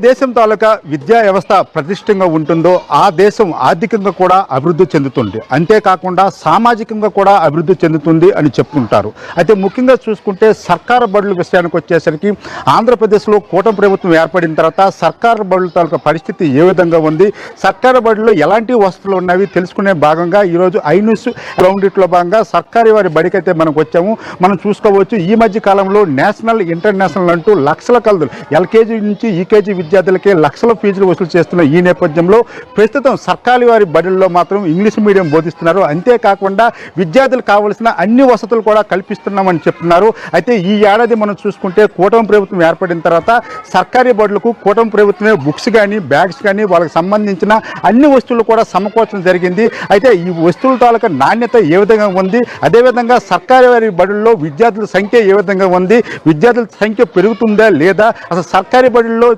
దేశం తాలూకా విద్యా వ్యవస్థ ప్రతిష్టంగా ఉంటుందో ఆ దేశం ఆర్థికంగా కూడా అభివృద్ధి చెందుతుంది, అంతేకాకుండా సామాజికంగా కూడా అభివృద్ధి చెందుతుంది అని చెప్పుకుంటారు. అయితే ముఖ్యంగా చూసుకుంటే సర్కారు బడుల విషయానికి వచ్చేసరికి ఆంధ్రప్రదేశ్లో కూటమి ప్రభుత్వం ఏర్పడిన తర్వాత సర్కారు బడుల తాలూకా పరిస్థితి ఏ విధంగా ఉంది, సర్కారు బడుల్లో ఎలాంటి వసతులు ఉన్నవి తెలుసుకునే భాగంగా ఈరోజు ఐన్యూస్ గ్రౌండ్ ఇట్లో భాగంగా సర్కారీ వారి బడికైతే మనకు వచ్చాము. మనం చూసుకోవచ్చు ఈ మధ్య కాలంలో నేషనల్ ఇంటర్నేషనల్ అంటూ లక్షల కలదు ఎల్కేజీ నుంచి ఈకేజీ విద్యార్థులకే లక్షల ఫీజులు వసూలు చేస్తున్న ఈ నేపథ్యంలో ప్రస్తుతం సర్కారీ వారి బడుల్లో మాత్రం ఇంగ్లీష్ మీడియం బోధిస్తున్నారు. అంతేకాకుండా విద్యార్థులకు కావలసిన అన్ని వసతులు కూడా కల్పిస్తున్నామని చెప్తున్నారు. అయితే ఈ ఏడాది మనం చూసుకుంటే కూటమి ప్రభుత్వం ఏర్పడిన తర్వాత సర్కారీ బడులకు కూటమి ప్రభుత్వమే బుక్స్ కానీ బ్యాగ్స్ కానీ వాళ్ళకి సంబంధించిన అన్ని వస్తువులు కూడా సమకూర్చడం జరిగింది. అయితే ఈ వస్తువుల తాలూకా నాణ్యత ఏ విధంగా ఉంది, అదేవిధంగా సర్కారీ వారి బడుల్లో విద్యార్థుల సంఖ్య ఏ విధంగా ఉంది, విద్యార్థుల సంఖ్య పెరుగుతుందా లేదా, అసలు సర్కారీ బడుల్లో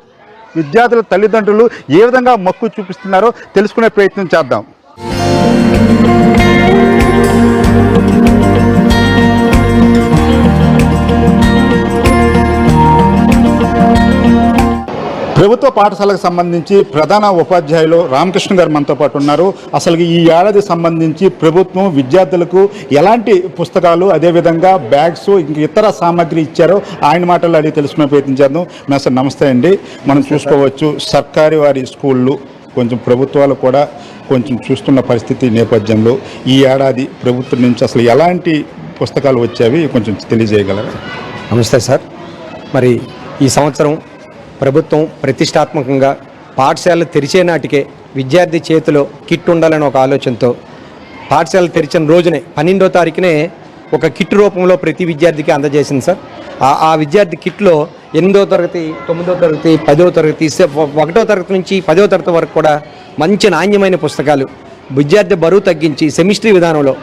విద్యార్థుల తల్లిదండ్రులు ఏ విధంగా మక్కువ చూపిస్తున్నారో తెలుసుకునే ప్రయత్నం చేద్దాం. ప్రభుత్వ పాఠశాలకు సంబంధించి ప్రధాన ఉపాధ్యాయులు రామకృష్ణ గారు మనతో పాటు ఉన్నారు. అసలు ఈ ఏడాది సంబంధించి ప్రభుత్వం విద్యార్థులకు ఎలాంటి పుస్తకాలు అదేవిధంగా బ్యాగ్స్ ఇంక ఇతర సామాగ్రి ఇచ్చారో ఆయన మాటల్లో అడిగి తెలుసుకునే ప్రయత్నం చేద్దాం. సార్ నమస్తే అండి. మనం చూసుకోవచ్చు సర్కారీ వారి స్కూళ్ళు కొంచెం ప్రభుత్వాలు కూడా కొంచెం చూస్తున్న పరిస్థితి నేపథ్యంలో ఈ ఏడాది ప్రభుత్వం నుంచి అసలు ఎలాంటి పుస్తకాలు వచ్చేవి కొంచెం తెలియజేయగలరా? నమస్తే సార్. మరి ఈ సంవత్సరం ప్రభుత్వం ప్రతిష్టాత్మకంగా పాఠశాలలు తెరిచే నాటికే విద్యార్థి చేతిలో కిట్ ఉండాలని ఒక ఆలోచనతో పాఠశాలలు తెరిచిన రోజునే 12వ తారీఖునే ఒక కిట్ రూపంలో ప్రతి విద్యార్థికి అందజేసింది సార్. ఆ విద్యార్థి కిట్లో 8వ తరగతి 9వ తరగతి 10వ తరగతి 1వ తరగతి నుంచి 10వ తరగతి వరకు కూడా మంచి నాణ్యమైన పుస్తకాలు విద్యార్థి బరువు తగ్గించి సెమిస్ట్రీ విధానంలో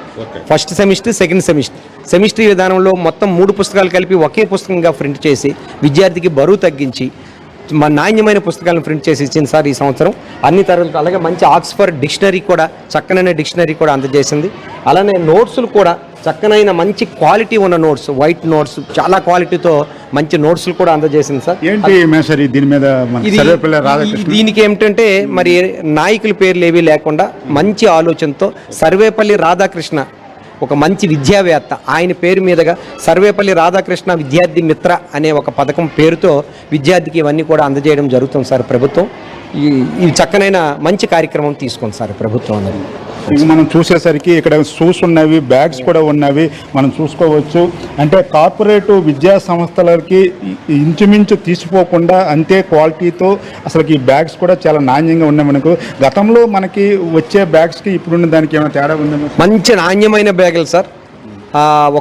ఫస్ట్ సెమిస్టర్ సెకండ్ సెమిస్ట్రీ విధానంలో మొత్తం 3 పుస్తకాలు కలిపి ఒకే పుస్తకంగా ప్రింట్ చేసి విద్యార్థికి బరువు తగ్గించి మా నాణ్యమైన పుస్తకాలను ప్రింట్ చేసి ఇచ్చింది సార్ ఈ సంవత్సరం. అన్ని తరగతులు అలాగే మంచి ఆక్స్ఫర్డ్ డిక్షనరీ కూడా చక్కనైన డిక్షనరీ కూడా అందజేసింది. అలానే నోట్సులు కూడా చక్కనైన మంచి క్వాలిటీ ఉన్న నోట్స్, వైట్ నోట్స్ చాలా క్వాలిటీతో మంచి నోట్స్లు కూడా అందజేసింది సార్. దీనికి ఏమిటంటే మరి నాయకుల పేర్లు ఏవీ లేకుండా మంచి ఆలోచనతో సర్వేపల్లి రాధాకృష్ణ ఒక మంచి విద్యావేత్త ఆయన పేరు మీదుగా సర్వేపల్లి రాధాకృష్ణ విద్యార్థి మిత్ర అనే ఒక పథకం పేరుతో విద్యార్థికి ఇవన్నీ కూడా అందజేయడం జరుగుతుంది సార్ ప్రభుత్వం. ఈ చక్కనైన మంచి కార్యక్రమం తీసుకుంది సార్ ప్రభుత్వం అనేది. మనం చూసేసరికి ఇక్కడ షూస్ ఉన్నవి, బ్యాగ్స్ కూడా ఉన్నవి మనం చూసుకోవచ్చు. అంటే కార్పొరేట్ విద్యా సంస్థలకి ఇంచుమించు తీసిపోకుండా అంతే క్వాలిటీతో అసలు ఈ బ్యాగ్స్ కూడా చాలా నాణ్యంగా ఉన్నాయి. మనకు గతంలో మనకి వచ్చే బ్యాగ్స్కి ఇప్పుడున్న దానికి ఏమైనా తేడా ఉందేమో? మంచి నాణ్యమైన బ్యాగులు సార్.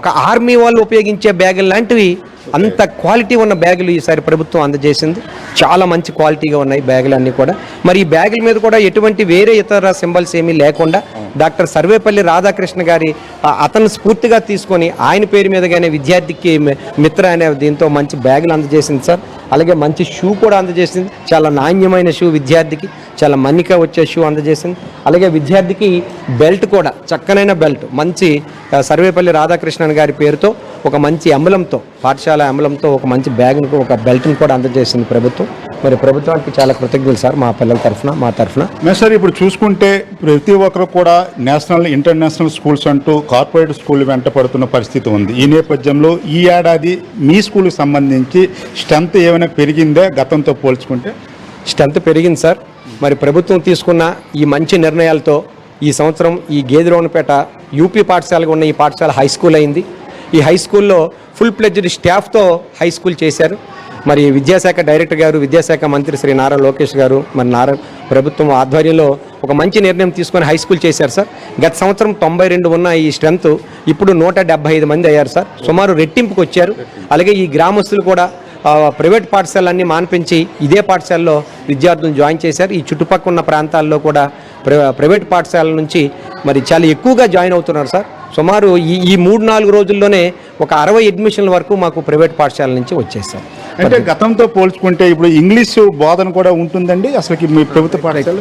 ఒక ఆర్మీ వాళ్ళు ఉపయోగించే బ్యాగులు లాంటివి అంత క్వాలిటీ ఉన్న బ్యాగులు ఈసారి ప్రభుత్వం అందజేసింది. చాలా మంచి క్వాలిటీగా ఉన్నాయి బ్యాగులు అన్నీ కూడా. మరి ఈ బ్యాగుల మీద కూడా ఎటువంటి వేరే ఇతర సింబల్స్ ఏమీ లేకుండా డాక్టర్ సర్వేపల్లి రాధాకృష్ణ గారి అతను స్ఫూర్తిగా తీసుకొని ఆయన పేరు మీదగానే విద్యార్థికి మిత్ర అనే దీంతో మంచి బ్యాగులు అందజేసింది సార్. అలాగే మంచి షూ కూడా అందజేసింది. చాలా నాణ్యమైన షూ విద్యార్థికి చాలా మన్నిక వచ్చే షూ అందజేసింది. అలాగే విద్యార్థికి బెల్ట్ కూడా చక్కనైన బెల్ట్ మంచి సర్వేపల్లి రాధాకృష్ణన్ గారి పేరుతో ఒక మంచి ఎంబలంతో పాఠశాల ఎంబలంతో ఒక మంచి బ్యాగ్ను ఒక బెల్ట్ని కూడా అందజేసింది ప్రభుత్వం. మరి ప్రభుత్వానికి చాలా కృతజ్ఞతలు సార్ మా పిల్లల తరఫున మా తరఫున. సార్ ఇప్పుడు చూసుకుంటే ప్రతి ఒక్కరు కూడా నేషనల్ ఇంటర్నేషనల్ స్కూల్స్ అంటూ కార్పొరేట్ స్కూల్ వెంట పడుతున్న పరిస్థితి ఉంది. ఈ నేపథ్యంలో ఈ ఏడాది మీ స్కూల్కి సంబంధించి స్ట్రెంత్ ఏమైనా పెరిగిందా గతంతో పోల్చుకుంటే? స్ట్రెంత్ పెరిగింది సార్. మరి ప్రభుత్వం తీసుకున్న ఈ మంచి నిర్ణయాలతో ఈ సంవత్సరం ఈ గేదెరోనపేట యూపీ పాఠశాలకు ఉన్న ఈ పాఠశాల హై స్కూల్ అయింది. ఈ హై స్కూల్లో ఫుల్ ప్లెడ్జ్డ్ స్టాఫ్తో హై స్కూల్ చేశారు. మరి విద్యాశాఖ డైరెక్టర్ గారు, విద్యాశాఖ మంత్రి శ్రీ నారా లోకేష్ గారు మరి ప్రభుత్వం ఆధ్వర్యంలో ఒక మంచి నిర్ణయం తీసుకొని హై స్కూల్ చేశారు సార్. గత సంవత్సరం 92 ఉన్న ఈ స్ట్రెంత్ ఇప్పుడు 175 మంది అయ్యారు సార్. సుమారు రెట్టింపుకు వచ్చారు. అలాగే ఈ గ్రామస్తులు కూడా ప్రైవేట్ పాఠశాలన్నీ మాన్పించి ఇదే పాఠశాలలో విద్యార్థులను జాయిన్ చేశారు. ఈ చుట్టుపక్కల ఉన్న ప్రాంతాల్లో కూడా ప్రైవేట్ పాఠశాలల నుంచి మరి చాలా ఎక్కువగా జాయిన్ అవుతున్నారు సార్. సుమారు ఈ 3-4 రోజుల్లోనే ఒక 60 అడ్మిషన్ల వరకు మాకు ప్రైవేట్ పాఠశాల నుంచి వచ్చేసారు. అంటే గతంతో పోల్చుకుంటే ఇప్పుడు ఇంగ్లీష్ బోధన కూడా ఉంటుందండి అసలు మీ ప్రభుత్వ పాఠశాల?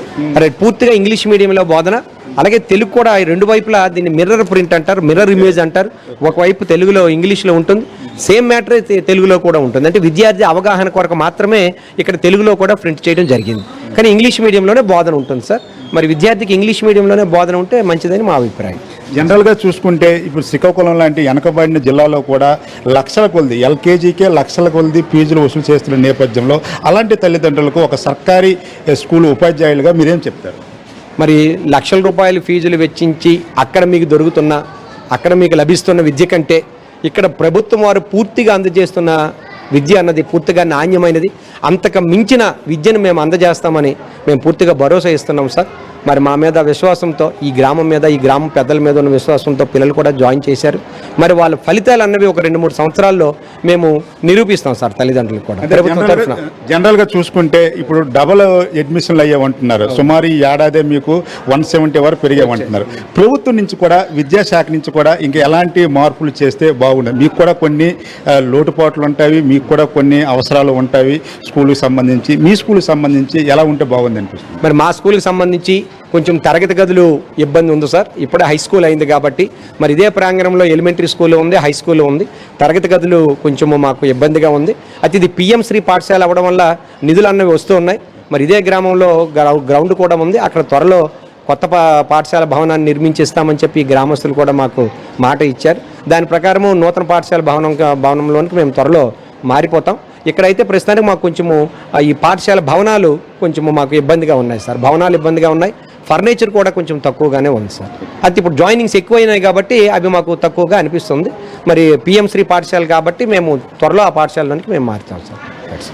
పూర్తిగా ఇంగ్లీష్ మీడియంలో బోధన, అలాగే తెలుగు కూడా రెండు వైపులా దీన్ని మిర్రర్ ప్రింట్ అంటారు, మిర్రర్ ఇమేజ్ అంటారు. ఒకవైపు తెలుగులో ఇంగ్లీష్లో ఉంటుంది, సేమ్ మ్యాటర్ తెలుగులో కూడా ఉంటుంది. అంటే విద్యార్థి అవగాహన కొరకు మాత్రమే ఇక్కడ తెలుగులో కూడా ప్రింట్ చేయడం జరిగింది. కానీ ఇంగ్లీష్ మీడియంలోనే బోధన ఉంటుంది సార్. మరి విద్యార్థికి ఇంగ్లీష్ మీడియంలోనే బోధన ఉంటే మంచిదని మా అభిప్రాయం. జనరల్గా చూసుకుంటే ఇప్పుడు శ్రీకాకుళం లాంటి వెనకబడిన జిల్లాలో కూడా లక్షల కొలది ఎల్కేజీకే లక్షల కొలది ఫీజులు వసూలు చేస్తున్న నేపథ్యంలో అలాంటి తల్లిదండ్రులకు ఒక సర్కారీ స్కూల్ ఉపాధ్యాయులుగా మీరేం చెప్తారు? మరి లక్షల రూపాయలు ఫీజులు వెచ్చించి అక్కడ మీకు లభిస్తున్న విద్య కంటే ఇక్కడ ప్రభుత్వం వారు పూర్తిగా అందజేస్తున్న విద్య అన్నది పూర్తిగా నాణ్యమైనది. అంతకు మించిన విద్యను మేము అందజేస్తామని మేము పూర్తిగా భరోసా ఇస్తున్నాం సార్. మరి మా మీద విశ్వాసంతో ఈ గ్రామం మీద ఈ గ్రామం పెద్దల మీద ఉన్న విశ్వాసంతో పిల్లలు కూడా జాయిన్ చేశారు. మరి వాళ్ళ ఫలితాలు అన్నవి ఒక 2-3 సంవత్సరాల్లో మేము నిరూపిస్తాం సార్ తల్లిదండ్రులకు కూడా. ప్రభుత్వం తరఫున జనరల్గా చూసుకుంటే ఇప్పుడు డబుల్ అడ్మిషన్లు అయ్యామంటున్నారు. సుమారు ఈ ఏడాదే మీకు 170 వరకు పెరిగామంటున్నారు. ప్రభుత్వం నుంచి కూడా విద్యాశాఖ నుంచి కూడా ఇంకా ఎలాంటి మార్పులు చేస్తే బాగుండదు? మీకు కూడా కొన్ని లోటుపాట్లు ఉంటాయి, మీకు కూడా కొన్ని అవసరాలు ఉంటాయి స్కూల్కి సంబంధించి. మీ స్కూల్కి సంబంధించి ఎలా ఉంటే బాగుంది అనిపిస్తుంది? మరి మా స్కూల్కి సంబంధించి కొంచెం తరగతి గదులు ఇబ్బంది ఉంది సార్. ఇప్పుడే హై స్కూల్ అయింది కాబట్టి మరి ఇదే ప్రాంగణంలో ఎలిమెంటరీ స్కూల్ ఉంది, హై స్కూల్ ఉంది. తరగతి గదులు కొంచెము మాకు ఇబ్బందిగా ఉంది. అయితే ఇది పిఎం శ్రీ పాఠశాల అవ్వడం వల్ల నిధులు అన్నవి వస్తూ ఉన్నాయి. మరి ఇదే గ్రామంలో గ్రౌండ్ కూడా ఉంది. అక్కడ త్వరలో కొత్త పాఠశాల భవనాన్ని నిర్మించిస్తామని చెప్పి గ్రామస్తులు కూడా మాకు మాట ఇచ్చారు. దాని ప్రకారము నూతన పాఠశాల భవనంలోనికి మేము త్వరలో మారిపోతాం. ఇక్కడైతే ప్రస్తుతానికి మాకు కొంచెము ఈ పాఠశాల భవనాలు కొంచెము మాకు ఇబ్బందిగా ఉన్నాయి సార్. భవనాలు ఇబ్బందిగా ఉన్నాయి. ఫర్నిచర్ కూడా కొంచెం తక్కువగానే ఉంది సార్. అది ఇప్పుడు జాయినింగ్స్ ఎక్కువైనాయి కాబట్టి అవి మాకు తక్కువగా అనిపిస్తుంది. మరి పిఎం శ్రీ పాఠశాల కాబట్టి మేము త్వరలో ఆ పాఠశాలలోనికి మేము మారుతాం సార్.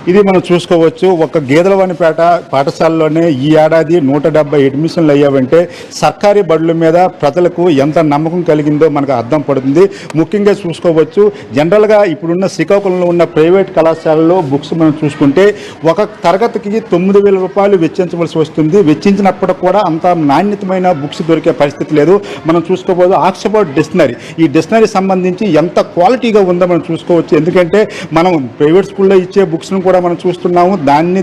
ఇది మనం చూసుకోవచ్చు. ఒక గేదెలవానిపేట పాఠశాలలోనే ఈ ఏడాది 170 అడ్మిషన్లు అయ్యావంటే సర్కారీ బడుల మీద ప్రజలకు ఎంత నమ్మకం కలిగిందో మనకు అర్థం పడుతుంది. ముఖ్యంగా చూసుకోవచ్చు, జనరల్గా ఇప్పుడున్న శ్రీకాకుళంలో ఉన్న ప్రైవేట్ కళాశాలలో బుక్స్ మనం చూసుకుంటే ఒక తరగతికి 9,000 రూపాయలు వెచ్చించవలసి వస్తుంది. వెచ్చించినప్పుడు కూడా అంత నాణ్యతమైన బుక్స్ దొరికే పరిస్థితి లేదు. మనం చూసుకోవచ్చు ఆక్స్ఫర్డ్ డిక్షనరీ, ఈ డిక్షనరీ సంబంధించి ఎంత క్వాలిటీగా ఉందో మనం చూసుకోవచ్చు. ఎందుకంటే మనం ప్రైవేట్ స్కూల్లో ఇచ్చే బుక్స్ కూడా మనం చూస్తున్నాము.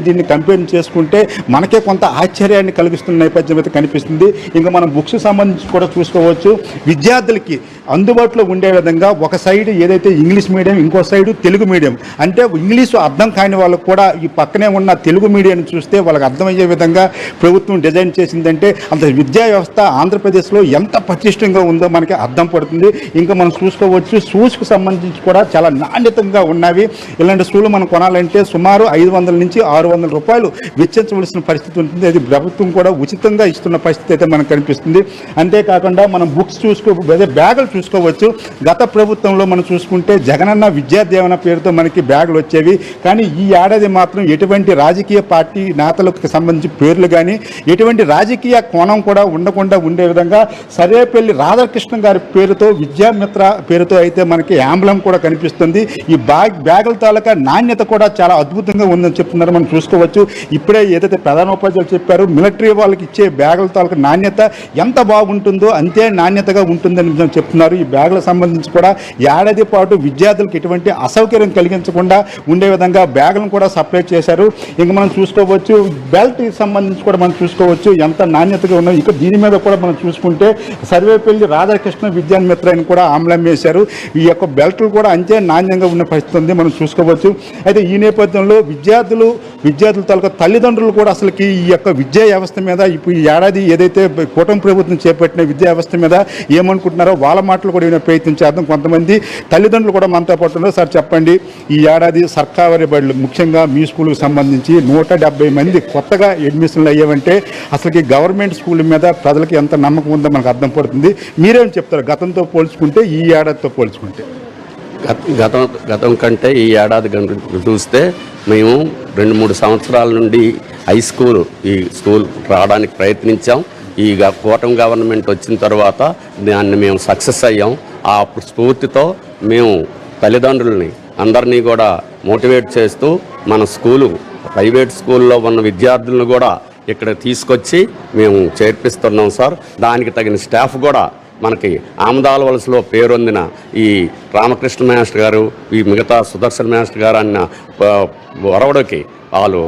దీన్ని కంపేర్ చేసుకుంటే మనకే కొంత ఆశ్చర్యాన్ని కలిగిస్తున్న నేపథ్యం అయితే కనిపిస్తుంది. ఇంకా మనం బుక్స్ సంబంధించి కూడా చూసుకోవచ్చు. విద్యార్థులకి అందుబాటులో ఉండే విధంగా ఒక సైడ్ ఏదైతే ఇంగ్లీష్ మీడియం, ఇంకో సైడ్ తెలుగు మీడియం. అంటే ఇంగ్లీషు అర్థం కాని వాళ్ళకు కూడా ఈ పక్కనే ఉన్న తెలుగు మీడియాన్ని చూస్తే వాళ్ళకి అర్థమయ్యే విధంగా ప్రభుత్వం డిజైన్ చేసిందంటే అంత విద్యా వ్యవస్థ ఆంధ్రప్రదేశ్లో ఎంత పటిష్టంగా ఉందో మనకి అర్థం పడుతుంది. ఇంకా మనం చూసుకోవచ్చు షూస్కు సంబంధించి కూడా చాలా నాణ్యతంగా ఉన్నవి. ఇలాంటి షూలు మనం కొనాలంటే సుమారు 500 నుంచి 600 రూపాయలు వెచ్చించవలసిన పరిస్థితి ఉంటుంది. అది ప్రభుత్వం కూడా ఉచితంగా ఇస్తున్న పరిస్థితి అయితే మనకు కనిపిస్తుంది. అంతేకాకుండా మనం బుక్స్ బ్యాగులు చూసుకోవచ్చు. గత ప్రభుత్వంలో మనం చూసుకుంటే జగనన్న విద్యా దీవెన పేరుతో మనకి బ్యాగులు వచ్చేవి. కానీ ఈ ఏడాది మాత్రం ఎటువంటి రాజకీయ పార్టీ నేతలకు సంబంధించి పేర్లు కానీ ఎటువంటి రాజకీయ కోణం కూడా ఉండకుండా ఉండే విధంగా సర్వేపల్లి రాధాకృష్ణ గారి పేరుతో విద్యామిత్ర పేరుతో అయితే మనకి యాంబ్లం కూడా కనిపిస్తుంది. ఈ బ్యాగుల తాలూకా నాణ్యత కూడా చాలా అద్భుతంగా ఉందని చెప్తున్నారు. మనం చూసుకోవచ్చు. ఇప్పుడే ఏదైతే ప్రధానోపాధ్యాయులు చెప్పారు, మిలిటరీ వాళ్ళకి ఇచ్చే బ్యాగుల తాలూకా నాణ్యత ఎంత బాగుంటుందో అంతే నాణ్యతగా ఉంటుందని చెప్తున్నారు. ఈ బ్యాగులకు సంబంధించి కూడా ఏడాది పాటు విద్యార్థులకు ఎటువంటి అసౌకర్యం కలిగించకుండా ఉండే విధంగా బ్యాగులను కూడా సప్లై చేశారు. ఇంకా మనం చూసుకోవచ్చు బెల్ట్కి సంబంధించి కూడా మనం చూసుకోవచ్చు ఎంత నాణ్యతగా ఉన్నాయి. ఇక దీని మీద కూడా మనం చూసుకుంటే సర్వేపల్లి రాధాకృష్ణ విద్యామిత్ర అని కూడా ఆమ్లం వేశారు. ఈ యొక్క బెల్ట్లు కూడా అంతే నాణ్యంగా ఉన్న పరిస్థితి ఉంది మనం చూసుకోవచ్చు. అయితే ఈ నేపథ్యంలో విద్యార్థుల తాలూకా తల్లిదండ్రులు కూడా అసలుకి ఈ యొక్క విద్యా వ్యవస్థ మీద ఇప్పుడు ఈ ఏడాది ఏదైతే కూటమి ప్రభుత్వం చేపట్టిన విద్యా వ్యవస్థ మీద ఏమనుకుంటున్నారో వాళ్ళ మాటలు కూడా వినే ప్రయత్నం చేద్దాం. కొంతమంది తల్లిదండ్రులు కూడా మనతో పాటు ఉన్నారు. సార్ చెప్పండి, ఈ ఏడాది సర్కారీ బడులు ముఖ్యంగా మీ స్కూల్కి సంబంధించి 170 మంది కొత్తగా అడ్మిషన్లు అయ్యామంటే అసలుకి గవర్నమెంట్ స్కూల్ మీద ప్రజలకు ఎంత నమ్మకం ఉందో మనకు అర్థం పడుతుంది. మీరేం చెప్తారు గతంతో పోల్చుకుంటే ఈ ఏడాదితో పోల్చుకుంటే? గతం కంటే ఈ ఏడాది చూస్తే మేము 2-3 సంవత్సరాల నుండి హై స్కూల్ ఈ స్కూల్ రావడానికి ప్రయత్నించాం. ఈ కూటమి గవర్నమెంట్ వచ్చిన తర్వాత దాన్ని మేము సక్సెస్ అయ్యాం. ఆ స్ఫూర్తితో మేము తల్లిదండ్రులని అందరినీ కూడా మోటివేట్ చేస్తూ మన స్కూలు ప్రైవేట్ స్కూల్లో ఉన్న విద్యార్థులను కూడా ఇక్కడ తీసుకొచ్చి మేము చేర్పిస్తున్నాం సార్. దానికి తగిన స్టాఫ్ కూడా మనకి ఆమదాల వలసలో పేరొందిన ఈ రామకృష్ణ మాస్టర్ గారు, ఈ మిగతా సుదర్శన్ మాస్టర్ గారు అన్న వరవడికి వాళ్ళు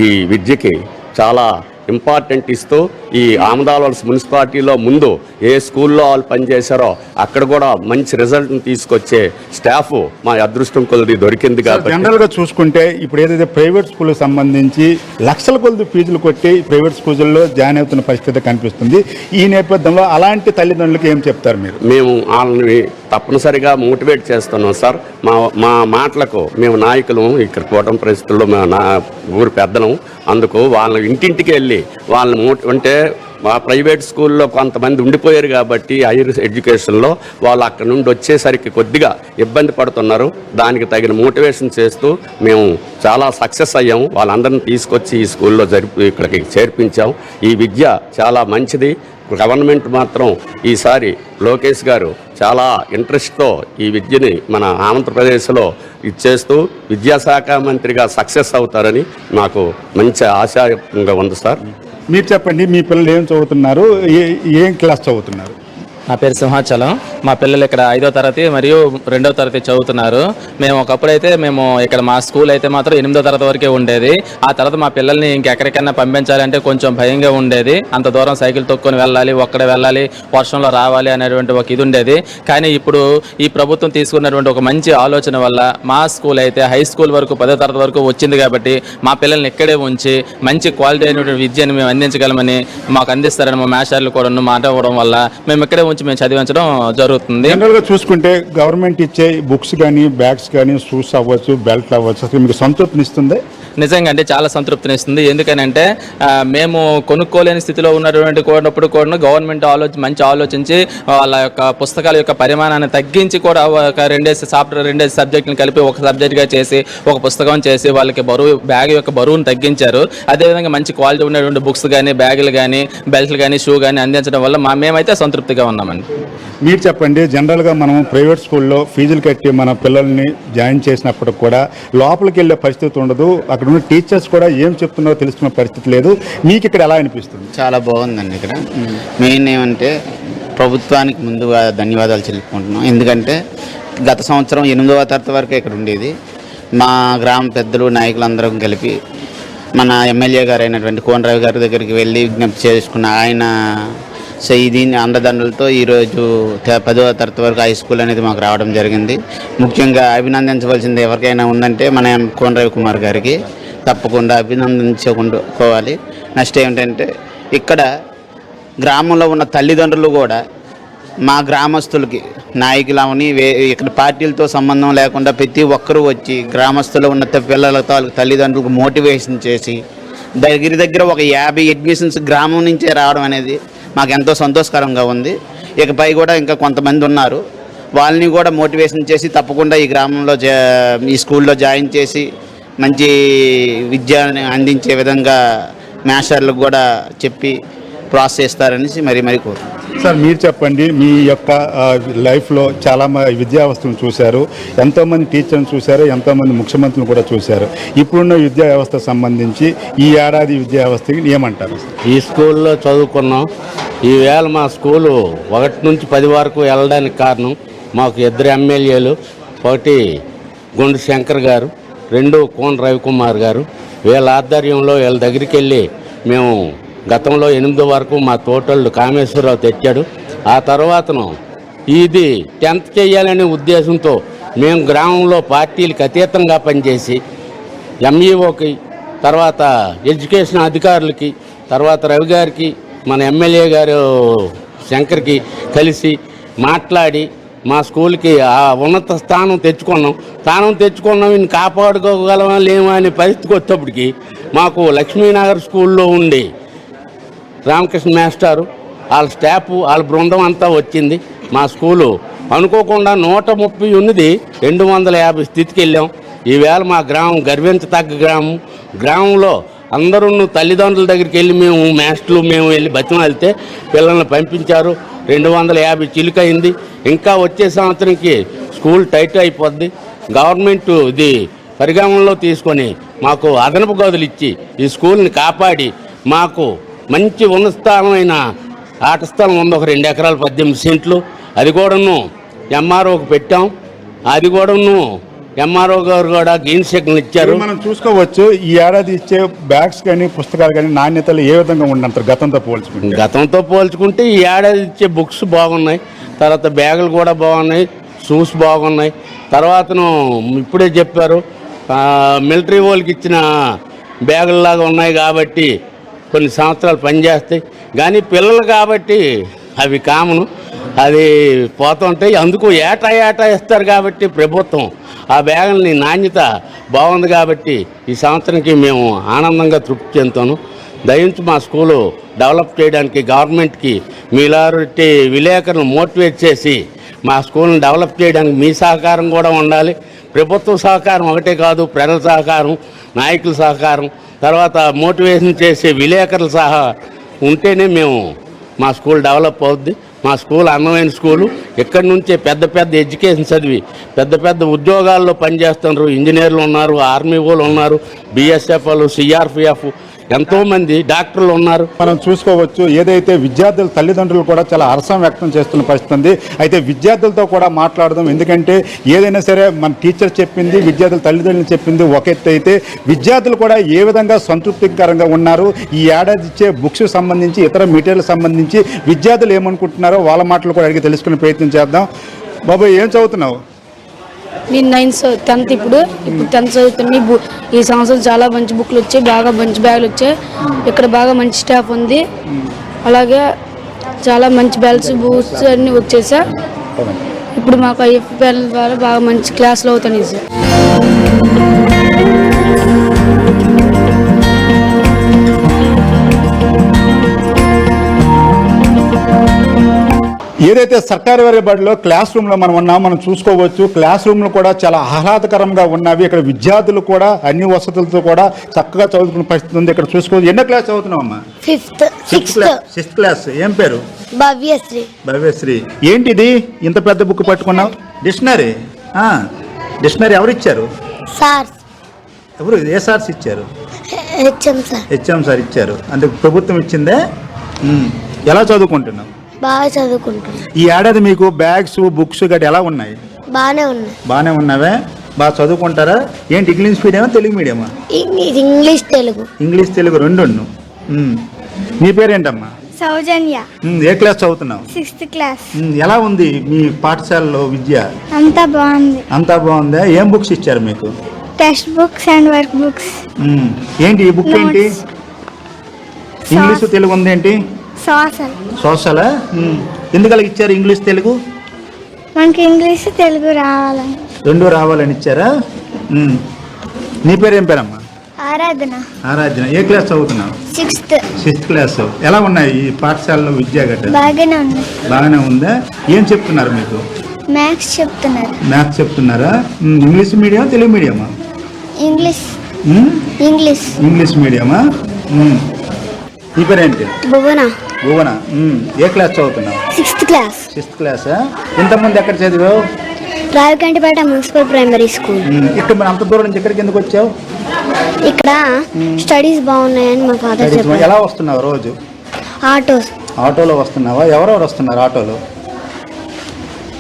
ఈ విద్యకి చాలా ఇంపార్టెంట్ ఇస్తూ ఈ ఆమదాలవలస మున్సిపాలిటీలో ముందు ఏ స్కూల్లో వాళ్ళు పనిచేశారో అక్కడ కూడా మంచి రిజల్ట్ని తీసుకొచ్చే స్టాఫ్ మా అదృష్టం కొద్ది దొరికింది కాబట్టి జనరల్గా చూసుకుంటే ఇప్పుడు ఏదైతే ప్రైవేట్ స్కూల్కి సంబంధించి లక్షల కొద్ది ఫీజులు కొట్టి ప్రైవేట్ స్కూళ్ళలో జాయిన్ అవుతున్న పరిస్థితి కనిపిస్తుంది. ఈ నేపథ్యంలో అలాంటి తల్లిదండ్రులకు ఏం చెప్తారు మీరు? మేము వాళ్ళని తప్పనిసరిగా మోటివేట్ చేస్తున్నాం సార్. మా మాటలకు మేము నాయకులు ఇక్కడ కూటమి పరిస్థితుల్లో నా ఊరు పెద్దలం, అందుకు వాళ్ళ ఇంటింటికి వెళ్ళి వాళ్ళని అంటే మా ప్రైవేట్ స్కూల్లో కొంతమంది ఉండిపోయారు కాబట్టి హైయర్ ఎడ్యుకేషన్లో వాళ్ళు అక్కడ నుండి వచ్చేసరికి కొద్దిగా ఇబ్బంది పడుతున్నారు. దానికి తగిన మోటివేషన్ చేస్తూ మేము చాలా సక్సెస్ అయ్యాము. వాళ్ళందరినీ తీసుకొచ్చి ఈ స్కూల్లో ఇక్కడికి చేర్పించాం. ఈ విద్య చాలా మంచిది. గవర్నమెంట్ మాత్రం ఈసారి లోకేష్ గారు చాలా ఇంట్రెస్ట్తో ఈ విద్యని మన ఆంధ్రప్రదేశ్లో ఇచ్చేస్తూ విద్యాశాఖ మంత్రిగా సక్సెస్ అవుతారని నాకు మంచి ఆశాయంగా ఉంది సార్. మీరు చెప్పండి, మీ పిల్లలు ఏం చదువుతున్నారు, ఏం క్లాస్ చదువుతున్నారు? నా పేరు సింహాచలం. మా పిల్లలు ఇక్కడ 5వ తరగతి మరియు 2వ తరగతి చదువుతున్నారు. మేము ఒకప్పుడైతే ఇక్కడ మా స్కూల్ అయితే మాత్రం 8వ తరగతి వరకే ఉండేది. ఆ తర్వాత మా పిల్లల్ని ఇంకెక్కడికైనా పంపించాలంటే కొంచెం భయంగా ఉండేది. అంత దూరం సైకిల్ తొక్కుని వెళ్ళాలి, ఒక్కడే వెళ్ళాలి, వర్షంలో రావాలి అనేటువంటి ఒక ఇది ఉండేది. కానీ ఇప్పుడు ఈ ప్రభుత్వం తీసుకున్నటువంటి ఒక మంచి ఆలోచన వల్ల మా స్కూల్ అయితే హై స్కూల్ వరకు 10వ తరగతి వరకు వచ్చింది కాబట్టి మా పిల్లల్ని ఇక్కడే ఉంచి మంచి క్వాలిటీ అయినటువంటి విద్యను మేము అందించగలమని మాకు అందిస్తారని మా మాస్టర్లు కూడా మాట్లాడడం వల్ల మేము ఇక్కడే మేము చదివించడం జరుగుతుంది. జనరల్గా చూసుకుంటే గవర్నమెంట్ ఇచ్చే బుక్స్ కానీ, బ్యాగ్స్ కానీ, షూస్ అవ్వచ్చు, బెల్ట్ అవ్వచ్చు, అసలు మీకు సంతృప్తినిస్తుంది? నిజంగా అంటే చాలా సంతృప్తినిస్తుంది. ఎందుకనంటే మేము కొనుక్కోలేని స్థితిలో ఉన్నటువంటి కూడినప్పుడు కూడా గవర్నమెంట్ మంచి ఆలోచించి వాళ్ళ యొక్క పుస్తకాల యొక్క పరిమాణాన్ని తగ్గించి కూడా ఒక 2 సబ్జెక్టులను కలిపి ఒక సబ్జెక్ట్గా చేసి ఒక పుస్తకం చేసి వాళ్ళకి బ్యాగ్ యొక్క బరువును తగ్గించారు. అదేవిధంగా మంచి క్వాలిటీ ఉన్నటువంటి బుక్స్ కానీ, బ్యాగులు కానీ, బెల్ట్లు కానీ, షూ కానీ అందించడం వల్ల మేమైతే సంతృప్తిగా ఉన్నామండి. మీరు చెప్పండి, జనరల్గా మనం ప్రైవేట్ స్కూల్లో ఫీజులు కట్టి మన పిల్లల్ని జాయిన్ చేసినప్పుడు కూడా లోపలికి వెళ్ళే పరిస్థితి ఉండదు. అక్కడ ఉన్న టీచర్స్ కూడా ఏం చెప్తున్నారో తెలుసుకున్న పరిస్థితి లేదు. మీకు ఇక్కడ ఎలా అనిపిస్తుంది? చాలా బాగుందండి. ఇక్కడ మెయిన్ ఏమంటే ప్రభుత్వానికి ముందుగా ధన్యవాదాలు చెల్లించుకుంటున్నాం. ఎందుకంటే గత సంవత్సరం 8వ తరగతి వరకు ఇక్కడ ఉండేది. మా గ్రామ పెద్దలు, నాయకులందరం కలిపి మన ఎమ్మెల్యే గారు అయినటువంటి కోనరావు గారి దగ్గరికి వెళ్ళి విజ్ఞప్తి చేసుకున్న ఆయన దీని అండదండలతో ఈరోజు 10వ తరగతి వరకు హై స్కూల్ అనేది మాకు రావడం జరిగింది. ముఖ్యంగా అభినందించవలసింది ఎవరికైనా ఉందంటే మన కోనరావు కుమార్ గారికి తప్పకుండా అభినందించుకోవాలి. నెక్స్ట్ ఏమిటంటే ఇక్కడ గ్రామంలో ఉన్న తల్లిదండ్రులు కూడా మా గ్రామస్తులకి నాయకులవని ఇక్కడ పార్టీలతో సంబంధం లేకుండా ప్రతి ఒక్కరూ వచ్చి గ్రామస్తులు ఉన్న పిల్లలతో తల్లిదండ్రులకు మోటివేషన్ చేసి దగ్గర ఒక 50 అడ్మిషన్స్ గ్రామం నుంచే రావడం అనేది మాకు ఎంతో సంతోషకరంగా ఉంది. ఇకపై కూడా ఇంకా కొంతమంది ఉన్నారు, వాళ్ళని కూడా మోటివేషన్ చేసి తప్పకుండా ఈ గ్రామంలో ఈ స్కూల్లో జాయిన్ చేసి మంచి విద్యను అందించే విధంగా మాస్టర్లకు కూడా చెప్పి ప్రోత్సహిస్తారనేసి మరీ కోరుతున్నాను. సార్, మీరు చెప్పండి, మీ యొక్క లైఫ్లో చాలా విద్యా వ్యవస్థను చూశారు, ఎంతోమంది టీచర్ని చూశారు, ఎంతోమంది ముఖ్యమంత్రులు కూడా చూశారు. ఇప్పుడున్న విద్యా వ్యవస్థకు సంబంధించి ఈ ఏడాది విద్యా వ్యవస్థకి ఏమంటారు? ఈ స్కూల్లో చదువుకున్నాం. ఈవేళ మా స్కూలు 1 నుంచి 10 వరకు వెళ్ళడానికి కారణం మాకు 2 ఎమ్మెల్యేలు, ఒకటి గుండు శంకర్ గారు, 2 కోన రవికుమార్ గారు. వీళ్ళ ఆధ్వర్యంలో వీళ్ళ దగ్గరికి వెళ్ళి మేము గతంలో 8 వరకు మా తోటళ్ళు కామేశ్వరరావు తెచ్చాడు. ఆ తర్వాతను ఇది 10th చేయాలనే ఉద్దేశంతో మేము గ్రామంలో పార్టీలకు అతీతంగా పనిచేసి ఎంఈఓకి, తర్వాత ఎడ్యుకేషన్ అధికారులకి, తర్వాత రవి గారికి, మన ఎమ్మెల్యే గారు శంకర్కి కలిసి మాట్లాడి మా స్కూల్కి ఆ ఉన్నత స్థానం తెచ్చుకున్నాం. ఇన్ని కాపాడుకోగలమా లేమా అనే పరిస్థితికి వచ్చేప్పటికి మాకు లక్ష్మీనగర్ స్కూల్లో ఉండి రామకృష్ణ మాస్టారు, వాళ్ళ స్టాఫ్, వాళ్ళ బృందం అంతా వచ్చింది. మా స్కూలు అనుకోకుండా 130 ఉన్నది 250 స్థితికి వెళ్ళాం. ఈవేళ మా గ్రామం గర్వించతగ్గ గ్రామంలో అందరూ తల్లిదండ్రుల దగ్గరికి వెళ్ళి మేము వెళ్ళి బతిమాలితే పిల్లల్ని పంపించారు. 250 చిలుకైంది. ఇంకా వచ్చే సంవత్సరంకి స్కూల్ టైట్ అయిపోద్ది. గవర్నమెంట్ ఇది పరిగణనలో తీసుకొని మాకు అదనపు గదులు ఇచ్చి ఈ స్కూల్ని కాపాడి మాకు మంచి ఉన్నతమైన ఆట స్థలం ఉంది. ఒక 2 ఎకరాలు 18 సెంట్లు. అది కూడాను ఎంఆర్ఓకి పెట్టాం. అది కూడాను ఎంఆర్ఓ గారు కూడా గ్రీన్ సిగ్నల్ ఇచ్చారు. మనం చూసుకోవచ్చు ఈ ఏడాది ఇచ్చే బ్యాగ్స్ కానీ పుస్తకాలు కానీ నాణ్యతలు ఏ విధంగా ఉండంటారు గతంతో పోల్చుకుంటే? గతంతో పోల్చుకుంటే ఈ ఏడాది ఇచ్చే బుక్స్ బాగున్నాయి, తర్వాత బ్యాగులు కూడా బాగున్నాయి, షూస్ బాగున్నాయి. తర్వాతను ఇప్పుడే చెప్పారు మిలిటరీ వాళ్ళకి ఇచ్చిన బ్యాగుల్లాగా ఉన్నాయి కాబట్టి కొన్ని సంవత్సరాలు పనిచేస్తాయి. కానీ పిల్లలు కాబట్టి అవి కామను, అది పోతుంటాయి. అందుకు ఏటా ఇస్తారు కాబట్టి ప్రభుత్వం ఆ బ్యాగులని నాణ్యత బాగుంది కాబట్టి ఈ సంవత్సరానికి మేము ఆనందంగా తృప్తి చెందుతాను. దయించి మా స్కూలు డెవలప్ చేయడానికి గవర్నమెంట్కి మీలాంటి విలేకరులను మోటివేట్ చేసి మా స్కూల్ని డెవలప్ చేయడానికి మీ సహకారం కూడా ఉండాలి. ప్రభుత్వ సహకారం ఒకటే కాదు, ప్రజల సహకారం, నాయకుల సహకారం, తర్వాత మోటివేషన్ చేసే విలేకరుల సహా ఉంటేనే మేము మా స్కూల్ డెవలప్ అవుద్ది. మా స్కూల్ అందమైన స్కూలు. ఇక్కడి నుంచే పెద్ద ఎడ్యుకేషన్ చదివి పెద్ద ఉద్యోగాల్లో పనిచేస్తున్నారు. ఇంజనీర్లు ఉన్నారు, ఆర్మీ వాళ్ళు ఉన్నారు, బిఎస్ఎఫ్ వాళ్ళు, సిఆర్పిఎఫ్, ఎంతోమంది డాక్టర్లు ఉన్నారు. మనం చూసుకోవచ్చు ఏదైతే విద్యార్థుల తల్లిదండ్రులు కూడా చాలా హర్షం వ్యక్తం చేస్తున్న పరిస్థితి ఉంది. అయితే విద్యార్థులతో కూడా మాట్లాడదాం, ఎందుకంటే ఏదైనా సరే మన టీచర్ చెప్పింది, విద్యార్థుల తల్లిదండ్రులు చెప్పింది ఒక ఎత్తు అయితే విద్యార్థులు కూడా ఏ విధంగా సంతృప్తికరంగా ఉన్నారు, ఈ ఏడాది ఇచ్చే బుక్స్ సంబంధించి ఇతర మెటీరియల్ సంబంధించి విద్యార్థులు ఏమనుకుంటున్నారో వాళ్ళ మాటలు కూడా అడిగి తెలుసుకునే ప్రయత్నం చేద్దాం. బాబు ఏం చదువుతున్నావు? నేను 10th ఇప్పుడు 10th చదువుతున్నా. ఈ సంవత్సరం చాలా మంచి బుక్లు వచ్చాయి, బాగా మంచి బ్యాగులు వచ్చాయి. ఇక్కడ బాగా మంచి స్టాఫ్ ఉంది, అలాగే చాలా మంచి బ్యాగ్స్ బూట్స్ అన్నీ వచ్చేసా. ఇప్పుడు మాకు ఐఎఫ్ ప్యానల్ ద్వారా బాగా మంచి క్లాసులు అవుతున్నాయి సార్. ఏదైతే సర్కారు వారి బడిలో క్లాస్ రూమ్లో మనం ఉన్నామో మనం చూసుకోవచ్చు. క్లాస్ రూమ్లు కూడా చాలా ఆహ్లాదకరంగా ఉన్నవి. ఇక్కడ విద్యార్థులు కూడా అన్ని వసతులతో కూడా చక్కగా చదువుకునే పరిస్థితి ఉంది. ఇక్కడ చూసుకోవచ్చు. ఎన్నో క్లాస్ చదువుతున్నావమ్మా? Sixth class. ఏం పేరు? భవ్యశ్రీ. ఏంటిది ఇంత పెద్ద బుక్ పట్టుకున్నావు? డిక్షనరీ. డిక్షనరీ ఎవరు ఇచ్చారు? ఎవరు? ఏ సార్స్ ఇచ్చారు? హెచ్ఎం సార్ ఇచ్చారు. అంటే ప్రభుత్వం ఇచ్చిందే. ఎలా చదువుకుంటున్నావు? బాగా చదువుకుంటున్నా. ఈ ఏడాది మీకు బ్యాగ్స్ బుక్స్ గట్టి ఎలా ఉన్నాయి? బాగానే ఉన్నావే? బాగా చదువుకుంటారా? ఏంటి ఇంగ్లీష్ మీడియమా తెలుగు మీడియమా? ఇంగ్లీష్ తెలుగు రెండు. నీ పేరేంటమ్మా? సౌజన్య. ఏ క్లాస్ చదువుతున్నావు? 6th class. ఎలా ఉంది మీ పాఠశాలలో విద్య? అంతా బాగుందా? ఏం బుక్స్ ఇచ్చారు మీకు? Text books and work books. ఏంటి ఈ బుక్ ఏంటి? ఇంగ్లీష్ తెలుగు ఉంది ఏంటి? సోషలా? ఎందుకలా ఇచ్చారు ఇంగ్లీష్ తెలుగు? మనకి ఇంగ్లీష్ తెలుగు రావాలని. రెండు రావాలని ఇచ్చారా? నీ పేరు ఏం పేరమ్మా? ఆరాధన. ఏ క్లాస్ చదువుతున్నావు? 6th class. ఎలా ఉన్నాయి ఈ పాఠశాలలో విద్యా గట్ట? బాగానే ఉందా? ఏం చెప్తున్నారు మీకు? మ్యాథ్స్ చెప్తున్నారా? ఇంగ్లీష్ మీడియం తెలుగు మీడియమా? ఇంగ్లీష్ మీడియమా? నీ పేరేంటి? భువన. ఏ క్లాస్ చదువుతున్నావు? 6th class. ఇంతకుముందు ఎక్కడ చదివావు? రావికంటిపేట మున్సిపల్ ప్రైమరీ స్కూల్. ఇక్కడ మరి అంత దూరం నుంచి ఎక్కడికి ఎందుకు వచ్చావు? ఇక్కడ స్టడీస్ బాగున్నాయని మా ఫాదర్ చెప్పారు. ఎలా వస్తున్నావు రోజు? ఆటోలో వస్తున్నావా? ఎవరెవరు వస్తున్నారు ఆటోలో?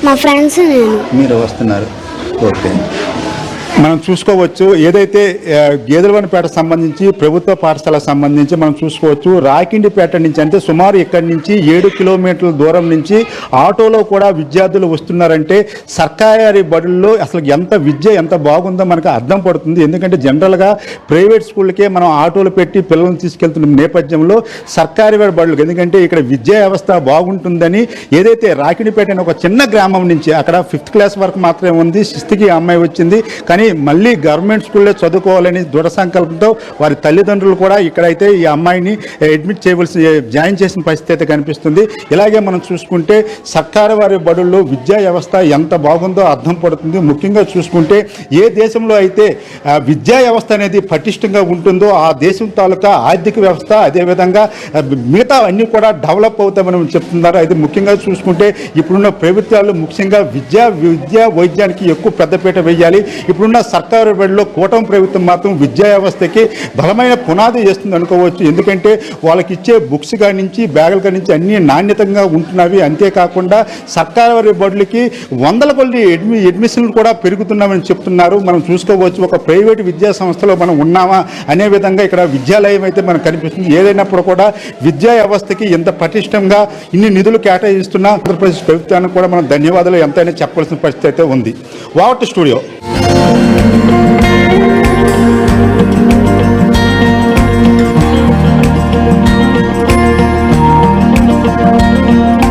మా ఫ్రెండ్స్, నేను. మీరు వస్తున్నారు. ఓకే. మనం చూసుకోవచ్చు ఏదైతే గేదెలవనపేట సంబంధించి ప్రభుత్వ పాఠశాలకు సంబంధించి మనం చూసుకోవచ్చు. రాకిండిపేట నుంచి అంటే సుమారు ఇక్కడి నుంచి 7 కిలోమీటర్ల దూరం నుంచి ఆటోలో కూడా విద్యార్థులు వస్తున్నారంటే సర్కారీ బడుల్లో అసలు ఎంత బాగుందో మనకు అర్థం పడుతుంది. ఎందుకంటే జనరల్గా ప్రైవేట్ స్కూళ్ళకే మనం ఆటోలు పెట్టి పిల్లల్ని తీసుకెళ్తున్న నేపథ్యంలో సర్కారీ బడులకు, ఎందుకంటే ఇక్కడ విద్యా వ్యవస్థ బాగుంటుందని ఏదైతే రాకిండిపేట అనే ఒక చిన్న గ్రామం నుంచి అక్కడ 5th క్లాస్ వరకు మాత్రమే ఉంది, 6th అమ్మాయి వచ్చింది. కానీ మళ్ళీ గవర్నమెంట్ స్కూల్లో చదువుకోవాలని దృఢ సంకల్పంతో వారి తల్లిదండ్రులు కూడా ఇక్కడైతే ఈ అమ్మాయిని జాయిన్ చేసిన పరిస్థితి అయితే కనిపిస్తుంది. ఇలాగే మనం చూసుకుంటే సర్కారు వారి బడుల్లో విద్యా వ్యవస్థ ఎంత బాగుందో అర్థం పడుతుంది. ముఖ్యంగా చూసుకుంటే ఏ దేశంలో అయితే విద్యా వ్యవస్థ అనేది పటిష్టంగా ఉంటుందో ఆ దేశం తాలూకా ఆర్థిక వ్యవస్థ అదేవిధంగా మిగతా అన్నీ కూడా డెవలప్ అవుతామని చెప్తున్నారు. అయితే ముఖ్యంగా చూసుకుంటే ఇప్పుడున్న ప్రభుత్వాలు ముఖ్యంగా విద్య వైద్యానికి ఎక్కువ పెద్దపీట వేయాలి. ఇప్పుడున్న ఇప్పుడున్న సర్కారు బడిలో కూటమి ప్రభుత్వం మాత్రం విద్యా వ్యవస్థకి బలమైన పునాది చేస్తుంది అనుకోవచ్చు. ఎందుకంటే వాళ్ళకి ఇచ్చే బుక్స్ కాడి నుంచి బ్యాగుల కాడి నుంచి అన్ని నాణ్యతంగా ఉంటున్నవి. అంతేకాకుండా సర్కారు బడులకి వందల కొద్ది అడ్మిషన్లు కూడా పెరుగుతున్నామని చెప్తున్నారు. మనం చూసుకోవచ్చు, ఒక ప్రైవేటు విద్యా సంస్థలో మనం ఉన్నామా అనే విధంగా ఇక్కడ విద్యాలయం అయితే మనకు కనిపిస్తుంది. ఏదైనప్పుడు కూడా విద్యా వ్యవస్థకి ఎంత పటిష్టంగా ఇన్ని నిధులు కేటాయిస్తున్న ఆంధ్రప్రదేశ్ ప్రభుత్వానికి కూడా మనం ధన్యవాదాలు ఎంతైనా చెప్పాల్సిన పరిస్థితి అయితే ఉంది. వావట్ స్టూడియో.